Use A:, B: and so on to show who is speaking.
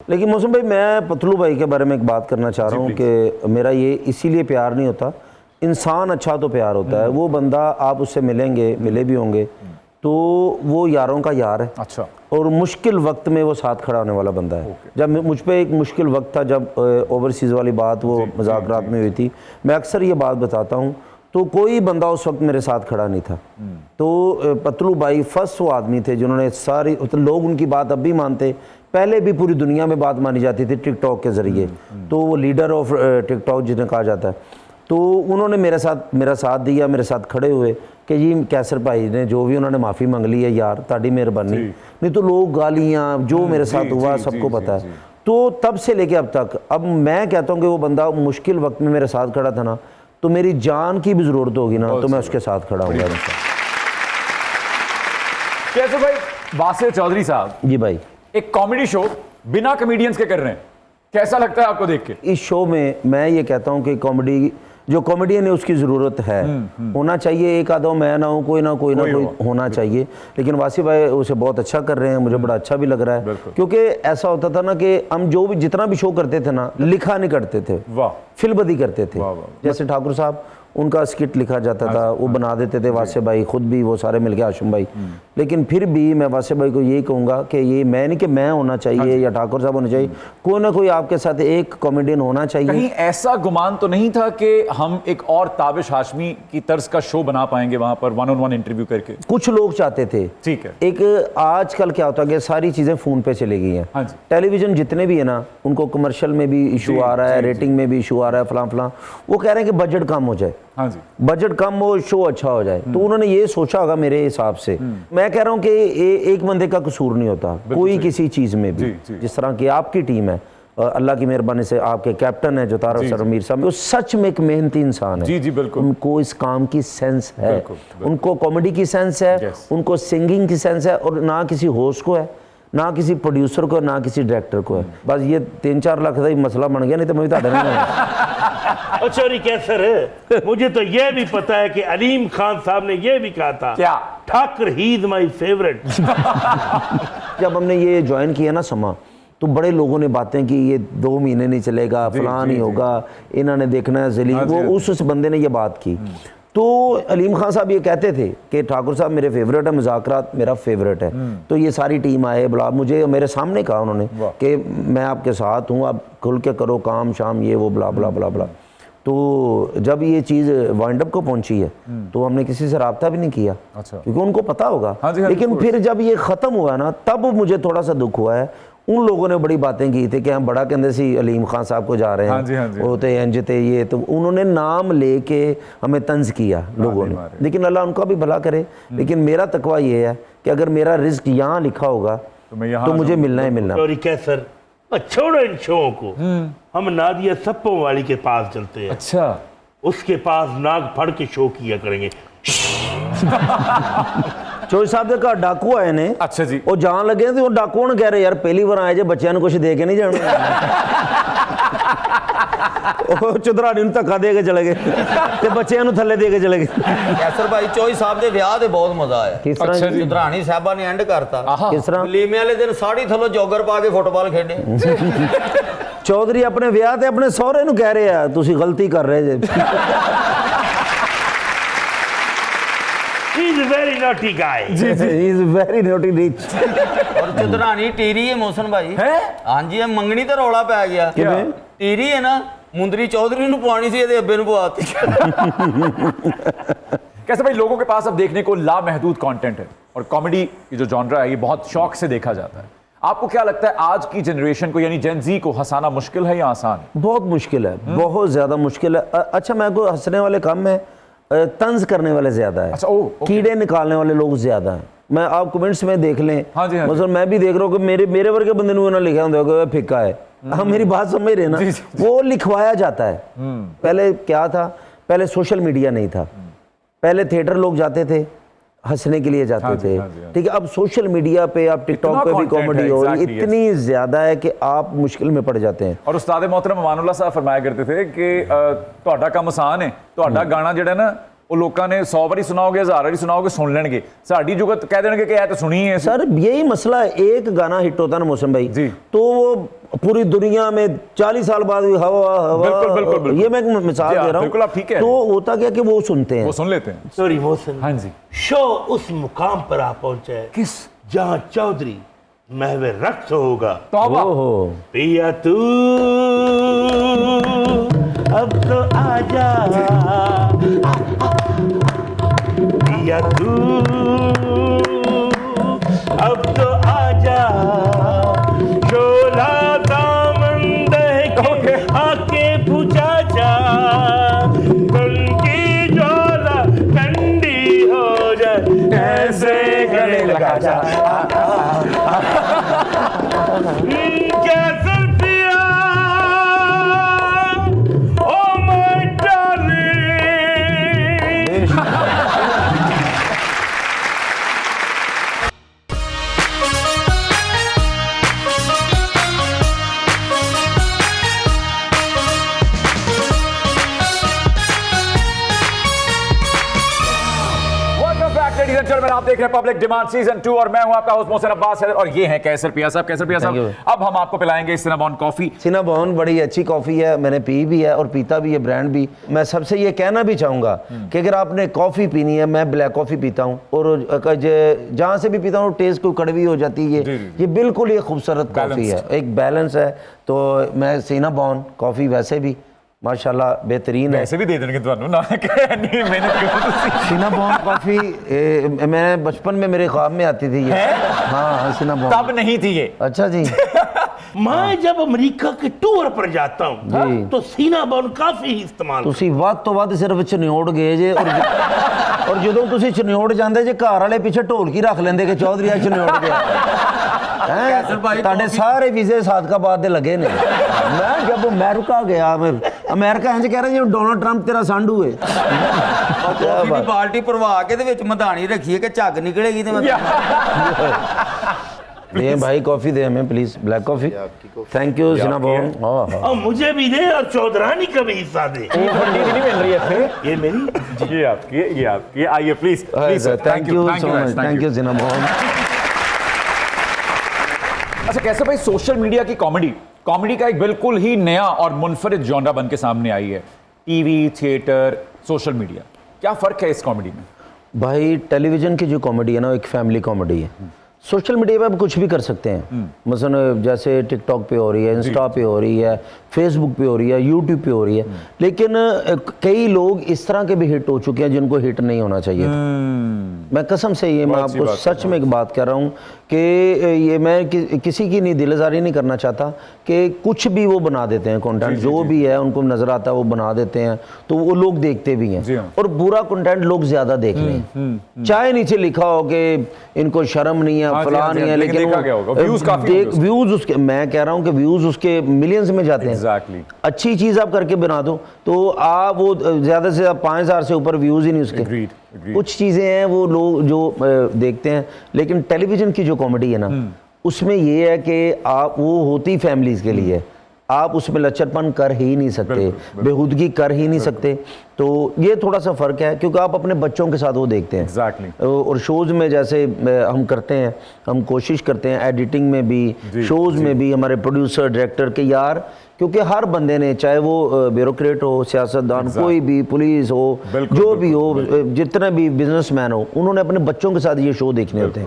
A: लेकिन मौसम भाई, मैं पतलू भाई के बारे में एक बात करना चाह रहा हूँ कि मेरा ये इसीलिए प्यार नहीं होता, इंसान अच्छा तो प्यार होता है। वो बंदा आप उससे मिलेंगे, मिले भी होंगे, तो वो यारों का यार है।
B: अच्छा।
A: और मुश्किल वक्त में वो साथ खड़ा होने वाला बंदा है। जब मुझ पे एक मुश्किल वक्त था, जब ओवरसीज़ वाली बात वो मज़ाकरात में हुई थी, मैं अक्सर ये बात बताता हूँ, तो कोई बंदा उस वक्त मेरे साथ खड़ा नहीं था। तो पतलू भाई फर्स्ट वो आदमी थे जिन्होंने सारी, तो लोग उनकी बात अब भी मानते, पहले भी पूरी दुनिया में बात मानी जाती थी टिकटॉक के ज़रिए। तो वो लीडर ऑफ टिकटॉक जिन्हें कहा जाता है, तो उन्होंने मेरा साथ दिया, मेरे साथ खड़े हुए कि जी कैसर भाई ने जो भी उन्होंने माफ़ी मांग ली है यार, ताड़ी मेहरबानी। नहीं तो लोग गालियाँ जो मेरे साथ हुआ सबको पता है। तो तब से लेके अब तक, अब मैं कहता हूँ कि वो बंदा मुश्किल वक्त में मेरे साथ खड़ा था ना, तो मेरी जान की भी ज़रूरत होगी ना, तो मैं उसके साथ खड़ा हूँगा।
B: कैसर भाई, वासिर चौधरी साहब
A: जी भाई,
B: एक कॉमेडी शो बिना कॉमेडियंस के कर रहे हैं, कैसा लगता है आपको देख के?
A: इस शो में मैं ये कहता हूँ कि कॉमेडी, जो कॉमेडियन है उसकी ज़रूरत है, होना चाहिए। एक आधा मैं ना हूँ, कोई ना कोई होना चाहिए। लेकिन वासी भाई उसे बहुत अच्छा कर रहे हैं, मुझे बड़ा अच्छा भी लग रहा है। क्योंकि ऐसा होता था ना कि हम जो भी जितना भी शो करते थे ना, लिखा नहीं करते थे, फिल्मबदी करते थे। जैसे ठाकुर साहब, उनका स्किट लिखा जाता था, वो बना देते थे वासे भाई, खुद भी वो सारे मिलके आशुम भाई। लेकिन फिर भी मैं वासे भाई को यही कहूँगा कि ये मैं नहीं कि मैं होना चाहिए या ठाकुर साहब होना चाहिए, कोई ना कोई आपके साथ एक कॉमेडियन होना चाहिए।
B: कहीं ऐसा गुमान तो नहीं था कि हम एक और ताबिश हाशमी की तर्ज का शो बना पाएंगे वहां पर 1-on-1 इंटरव्यू करके?
A: कुछ लोग चाहते थे।
B: ठीक है।
A: एक आजकल क्या होता है कि सारी चीजें फोन पे चली गई हैं। टेलीविजन जितने भी है ना, उनको कमर्शियल में भी इशू आ रहा है, रेटिंग में भी इशू आ रहा है, फलां फलां। वो कह रहे हैं कि बजट कम हो जाए, बजट कम हो, शो अच्छा हो जाए। तो उन्होंने ये सोचा होगा मेरे हिसाब से। मैं कह रहा हूँ कि एक बंदे का कसूर नहीं होता कोई किसी चीज में भी। जिस तरह की आपकी टीम है, अल्लाह की मेहरबानी से आपके कैप्टन है जो तारक सरमीर साहब, वो सच में एक मेहनती इंसान है।
B: जी जी बिल्कुल।
A: उनको इस काम की सेंस है, उनको कॉमेडी की सेंस है, उनको सिंगिंग की सेंस है, और ना किसी होस्ट को है, ना किसी प्रोड्यूसर को, ना किसी डायरेक्टर को है। बस ये 3-4 लाख का ही मसला बन गया, नहीं तो मैं
C: अच्छा कैसर है, मुझे तो ये भी पता है कि अलीम खान साहब ने ये भी कहा था,
B: क्या?
C: Thakar he is my favourite.
A: जब हमने ये ज्वाइन किया ना समा, तो बड़े लोगों ने बातें की, ये 2 महीने नहीं चलेगा, फलां नहीं होगा, इन्होंने देखना है जलील, वो उस बंदे ने ये बात की। तो अलीम खान साहब ये कहते थे कि ठाकुर साहब मेरे फेवरेट है, मुज़ाकरात मेरा फेवरेट है। तो ये सारी टीम आए, बुला, मुझे मेरे सामने कहा उन्होंने कि मैं आपके साथ हूँ, आप खुल के करो काम शाम, ये वो बला बला बला बला। तो जब ये चीज़ वाइंड अप को पहुंची है, तो हमने किसी से रब्ता भी नहीं किया, क्योंकि उनको पता होगा। लेकिन फिर जब ये ख़त्म हुआ ना, तब मुझे थोड़ा सा दुख हुआ है। उन लोगों ने बड़ी बातें की थी कि हम बड़ा कहते सी अलीम खान साहब को जा रहे हैं, वो तो इंज थे ये, तो उन्होंने नाम लेके हमें तंज किया लोगों ने। लेकिन अल्लाह उनका भी भला करे। लेकिन मेरा तकवा ये है कि अगर मेरा रिस्क यहाँ लिखा होगा तो मुझे मिलना ही मिलना।
C: कैसर, छोड़ो इन शोओं को, हम नादिया सप्पों वाली के पास चलते हैं।
B: अच्छा।
C: उसके पास नाग फड़ के शो किया करेंगे।
A: चौधरी साहब के घर डाकू आए ने।
B: अच्छा जी।
A: वो जान लगे तो वो डाकू ने कह रहे यार पहली बार आए जे, बच्चों ने कुछ दे के नहीं जाना। चुधरानी धक्का दे के चले गए ते बच्चों थले दे के चले गए।
D: कैसर भाई, चौधरी साहब के ब्याह ते बहुत मजा आया।
A: किस तरह?
D: चुधरानी साहबा ने एंड करता।
A: किस तरह?
D: लीमे वाले दिन साड़ी थलो जॉगर पा के फुटबॉल खेडे।
A: चौधरी अपने ब्याह ते अपने सहुरे नूं कह रहे हैं तुसी गलती कर रहे जे।
C: He is a very naughty guy.
A: He is very naughty rich.
D: और चुधरानी टीरी है मोहसन भाई। हाँ जी, मंगनी तो रौला पै गया। टीरी है ना, मुंदरी चौधरी नूं पवानी सी, अब्बे नूं पवाती।
B: कैसे भाई, लोगों के पास अब देखने को लामहदूद कंटेंट है, और कॉमेडी की जो जॉनरा है ये बहुत शौक से देखा जाता है। आपको क्या लगता है आज की जनरेशन को, यानी जेन ज़ी को हंसाना मुश्किल है या आसान?
A: बहुत मुश्किल है, बहुत ज्यादा मुश्किल है। अच्छा, मैं को हंसने वाले कम है, तंज करने वाले ज्यादा है।
B: अच्छा,
A: कीड़े निकालने वाले लोग ज्यादा हैं। मैं आप कमेंट्स में देख लें, मतलब मैं भी देख रहा हूँ कि मेरे वर्गे बंदे ने ना लिखा होगा फिक्का है। हम मेरी बात समझ रहे ना, वो लिखवाया जाता है। पहले क्या था, पहले सोशल मीडिया नहीं था, पहले थिएटर लोग जाते थे, हंसने के लिए जाते थे, ठीक है। अब सोशल मीडिया पे, आप टिकटॉक पे भी कॉमेडी हो रही, इतनी ज्यादा है कि आप मुश्किल में पड़ जाते हैं।
B: और उस्ताद मोहतरम अमानुल्लाह साहब फरमाया करते थे कि ਤੁਹਾਡਾ ਕੰਮ आसान है, ਤੁਹਾਡਾ गाना ਜਿਹੜਾ ना ਉਹ ਲੋਕਾਂ ਨੇ 100 ਵਾਰੀ ਸੁਣਾਓਗੇ 1000 ਵਾਰੀ ਸੁਣਾਓਗੇ ਸੁਣ ਲੈਣਗੇ ਸਾਡੀ ਜੁਗਤ ਕਹਿ ਦੇਣਗੇ ਕਿ ਇਹ ਤਾਂ ਸੁਣੀ है
A: सर यही मसला है, एक गाना हिट होता है ना मौसम भाई
B: जी।
A: तो वो पूरी दुनिया में 40 साल बाद भी हवा हवा
B: बिल्कुल, बिल्कुल, बिल्कुल।
A: ये मैं एक मिसाल
B: जी,
A: दे रहा
B: बिल्कुल, आप ठीक कह
A: हूँ।
B: रहे
A: तो होता क्या कि वो सुनते हैं।
B: वो सुन लेते हैं
C: सॉरी मोहसिन,
B: हाँ जी
C: शो उस मुकाम पर आ पहुंचा है
B: किस
C: जहां चौधरी महवे रक्त होगा।
B: तौबा
A: ओहो
C: पिया तू अब तो आजा, पिया तू अब तो आजा, शोला दामन दहके आके बुझा जा, तन की ज्वाला ठंडी हो जाए ऐसे गले लगा जा। कैसल पिया oh my darling.
B: Welcome back ladies and gentleman, आप देख रहे हैं पब्लिक डिमांड सीजन 2 और मैं हूं आपका होस्ट मोहसिन अब्बास हैदर और ये हैं कैसर पिया साहब। कैसर पिया
A: Thank
B: साहब, अब हम आपको पिलाएंगे सिनेमॉन कॉफी।
A: सिनाबॉन बड़ी अच्छी कॉफ़ी है, मैंने पी भी है और पीता भी है, ब्रांड भी। मैं सबसे ये कहना भी चाहूँगा कि अगर आपने कॉफ़ी पीनी है, मैं ब्लैक कॉफ़ी पीता हूँ और जहाँ से भी पीता हूँ टेस्ट कोई कड़वी हो जाती है। ये बिल्कुल ये खूबसूरत कॉफ़ी है, एक बैलेंस है। तो मैं सिनाबॉन कॉफ़ी वैसे भी माशाल्लाह बेहतरीन है।
B: ऐसे भी दे देंगे ਤੁਹਾਨੂੰ ना नहीं मेहनत करो ਤੁਸੀਂ।
A: सिनाबॉन कॉफ़ी मैंने बचपन में मेरे ख्वाब में आती थी ये। हाँ सिनाबॉन
B: तब नहीं थी ये।
A: अच्छा जी
C: मैं जब अमेरिका के टूर पर जाता हूँ
A: जी।
C: तो सिनाबॉन काफी इस्तेमाल
A: ਤੁਸੀਂ ਵੱਧ ਤੋਂ ਵੱਧ ਸਿਰਫ ਚਨਿਓੜ ਗਏ ਜੇ ਔਰ ਜਦੋਂ ਤੁਸੀਂ ਚਨਿਓੜ ਜਾਂਦੇ ਜੇ ਘਰ ਵਾਲੇ ਪਿੱਛੇ ਢੋਲਕੀ ਰੱਖ ਲੈਂਦੇ ਕਿ ਚੌਧਰੀ ਆ ਚਨਿਓੜ ਗਿਆ ਹੈ ਤੁਹਾਡੇ ਸਾਰੇ ਵੀਜ਼ੇ ਸਾਦਕਾਬਾਦ ਦੇ ਲੱਗੇ ਨੇ। ਮੈਂ ਜਦ ਅਮਰੀਕਾ ਗਿਆ ਮੈਂ ਅਮਰੀਕਾ ਇੰਜ ਕਹਿ ਰਿਹਾ ਜਿਵੇਂ ਡੋਨਲਡ ਟਰੰਪ ਤੇਰਾ ਸਾਂਢੂ ਹੈ।
D: ਕਾਫੀ ਦੀ ਬਾਲਟੀ ਭਰਵਾ ਕੇ ਤੇ ਵਿੱਚ ਮਧਾਣੀ ਰੱਖੀਏ ਕਿ ਝੱਗ ਨਿਕਲੇਗੀ ਤੇ ਮੈਂ
A: ये भाई कॉफी दे हमें please black coffee. Thank you Cinnabon.
C: और मुझे भी दे और चौधरानी का भी हिस्सा दे।
B: ये फंडी नहीं मिल रही है
C: ये मेरी
B: ये आपकी आइए please please
A: thank you so much, thank you Cinnabon.
B: अच्छा कैसे भाई, सोशल मीडिया की कॉमेडी का एक बिल्कुल ही नया और मुनफरिद जॉनरा बन के सामने आई है। टीवी, थिएटर, सोशल मीडिया, क्या फर्क है इस कॉमेडी में?
A: भाई टेलीविजन की जो कॉमेडी है ना, वो एक फैमिली कॉमेडी है। सोशल मीडिया पे आप कुछ भी कर सकते हैं, मसलन जैसे टिकटॉक पे हो रही है, इंस्टा पे हो रही है, फेसबुक पे हो रही है, यूट्यूब पे हो रही है। लेकिन कई लोग इस तरह के भी हिट हो चुके हैं जिनको हिट नहीं होना चाहिए था। मैं कसम से ये मैं आपको सच में एक बात कह रहा हूँ कि ये मैं किसी की नहीं दिलजारी नहीं करना चाहता कि कुछ भी वो बना देते हैं कंटेंट, जो भी है उनको नजर आता है वो बना देते हैं, तो वो लोग देखते भी हैं और बुरा कंटेंट लोग ज्यादा देख रहे हैं। चाहे नीचे लिखा हो कि इनको शर्म नहीं है, फलां नहीं है, लेकिन व्यूज उसके, मैं कह रहा हूँ कि व्यूज उसके मिलियंस में जाते हैं।
B: Exactly.
A: अच्छी चीज आप करके बना दो तो आप वो ज्यादा से ज्यादा 5000 से ऊपर व्यूज ही नहीं उसके।
B: Agreed.
A: कुछ चीजें हैं वो लोग जो देखते हैं, लेकिन टेलीविजन की जो कॉमेडी है ना उसमें ये है कि आप वो होती फैमिलीज के लिए, आप उसमें लचरपन कर ही नहीं सकते, बेहूदगी कर ही नहीं सकते। तो ये थोड़ा सा फ़र्क है क्योंकि आप अपने बच्चों के साथ वो देखते हैं।
B: Exactly.
A: और शोज़ में जैसे हम करते हैं, हम कोशिश करते हैं एडिटिंग में भी, शोज़ में भी, हमारे प्रोड्यूसर डायरेक्टर के यार, क्योंकि हर बंदे ने, चाहे वो ब्यूरोक्रेट हो, सियासतदान, कोई भी, पुलिस हो, जो भी हो, जितने भी बिजनेसमैन हो, उन्होंने अपने बच्चों के साथ ये शो देखने होते हैं।